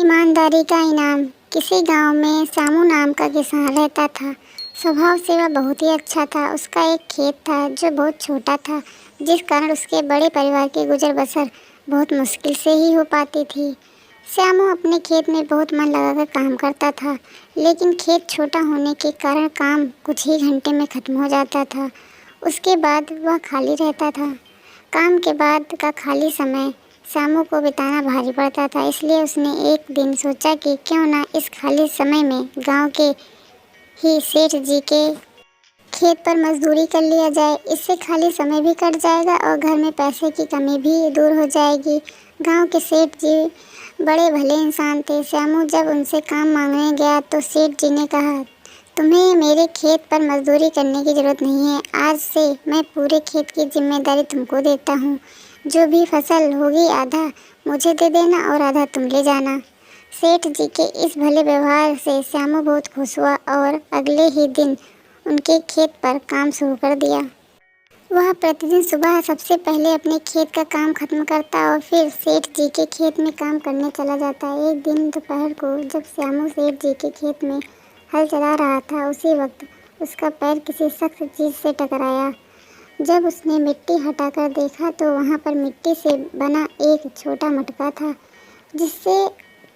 ईमानदारी का इनाम। किसी गांव में श्यामू नाम का किसान रहता था। स्वभाव से वह बहुत ही अच्छा था। उसका एक खेत था जो बहुत छोटा था, जिस कारण उसके बड़े परिवार की गुजर बसर बहुत मुश्किल से ही हो पाती थी। श्यामू अपने खेत में बहुत मन लगाकर काम करता था, लेकिन खेत छोटा होने के कारण काम कुछ ही घंटे में ख़त्म हो जाता था। उसके बाद वह खाली रहता था। काम के बाद का खाली समय श्यामू को बिताना भारी पड़ता था, इसलिए उसने एक दिन सोचा कि क्यों ना इस खाली समय में गांव के ही सेठ जी के खेत पर मजदूरी कर लिया जाए। इससे खाली समय भी कट जाएगा और घर में पैसे की कमी भी दूर हो जाएगी। गांव के सेठ जी बड़े भले इंसान थे। श्यामू जब उनसे काम मांगने गया तो सेठ जी ने कहा, तुम्हें मेरे खेत पर मजदूरी करने की ज़रूरत नहीं है। आज से मैं पूरे खेत की जिम्मेदारी तुमको देता हूँ। जो भी फसल होगी आधा मुझे दे देना और आधा तुम ले जाना। सेठ जी के इस भले व्यवहार से श्यामू बहुत खुश हुआ और अगले ही दिन उनके खेत पर काम शुरू कर दिया। वह प्रतिदिन सुबह सबसे पहले अपने खेत का काम खत्म करता और फिर सेठ जी के खेत में काम करने चला जाता। एक दिन दोपहर को जब श्यामू सेठ जी के खेत में हल चला रहा था, उसी वक्त उसका पैर किसी सख्त चीज़ से टकराया। जब उसने मिट्टी हटाकर देखा तो वहाँ पर मिट्टी से बना एक छोटा मटका था, जिससे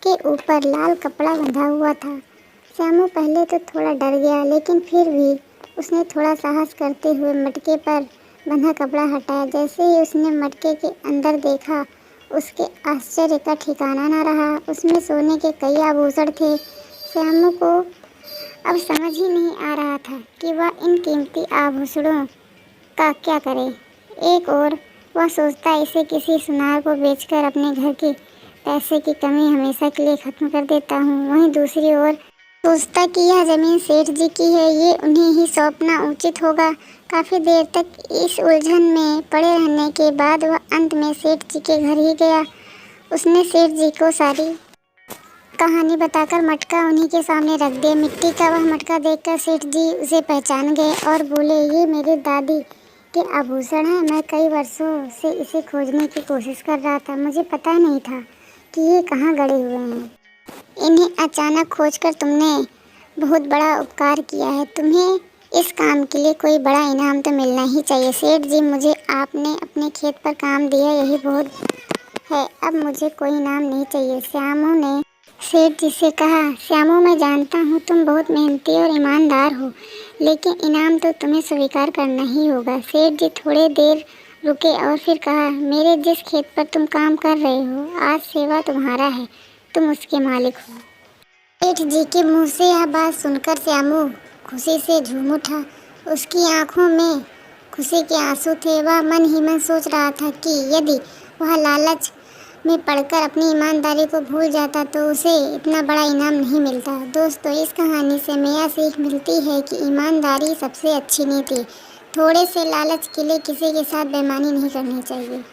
के ऊपर लाल कपड़ा बंधा हुआ था। श्यामू पहले तो थोड़ा डर गया, लेकिन फिर भी उसने थोड़ा साहस करते हुए मटके पर बंधा कपड़ा हटाया। जैसे ही उसने मटके के अंदर देखा, उसके आश्चर्य का ठिकाना न रहा। उसमें सोने के कई आभूषण थे। श्यामू को अब समझ ही नहीं आ रहा था कि वह इन कीमती आभूषणों का क्या करे। एक ओर वह सोचता, इसे किसी सुनार को बेचकर अपने घर के पैसे की कमी हमेशा के लिए ख़त्म कर देता हूँ। वहीं दूसरी ओर सोचता कि यह ज़मीन सेठ जी की है, ये उन्हें ही सौंपना उचित होगा। काफ़ी देर तक इस उलझन में पड़े रहने के बाद वह अंत में सेठ जी के घर ही गया। उसने सेठ जी को सारी कहानी बताकर मटका उन्हीं के सामने रख दिया। मिट्टी का वह मटका देखकर सेठ जी उसे पहचान गए और बोले, ये मेरी दादी के आभूषण हैं। मैं कई वर्षों से इसे खोजने की कोशिश कर रहा था। मुझे पता नहीं था कि ये कहाँ गड़े हुए हैं। इन्हें अचानक खोजकर तुमने बहुत बड़ा उपकार किया है। तुम्हें इस काम के लिए कोई बड़ा इनाम तो मिलना ही चाहिए। सेठ जी, मुझे आपने अपने खेत पर काम दिया, यही बहुत है। अब मुझे कोई इनाम नहीं चाहिए। श्यामू ने सेठ जी से कहा, श्यामू, मैं जानता हूँ तुम बहुत मेहनती और ईमानदार हो, लेकिन इनाम तो तुम्हें स्वीकार करना ही होगा। सेठ जी थोड़ी देर रुके और फिर कहा, मेरे जिस खेत पर तुम काम कर रहे हो, आज सेवा तुम्हारा है, तुम उसके मालिक हो। सेठ जी के मुंह से यह बात सुनकर श्यामू खुशी से झूम उठा। उसकी आंखों में खुशी के आंसू थे। वह मन ही मन सोच रहा था कि यदि वह लालच में पढ़कर अपनी ईमानदारी को भूल जाता तो उसे इतना बड़ा इनाम नहीं मिलता। दोस्तों, इस कहानी से हमें यह सीख मिलती है कि ईमानदारी सबसे अच्छी नीति। थोड़े से लालच के लिए किसी के साथ बेईमानी नहीं करनी चाहिए।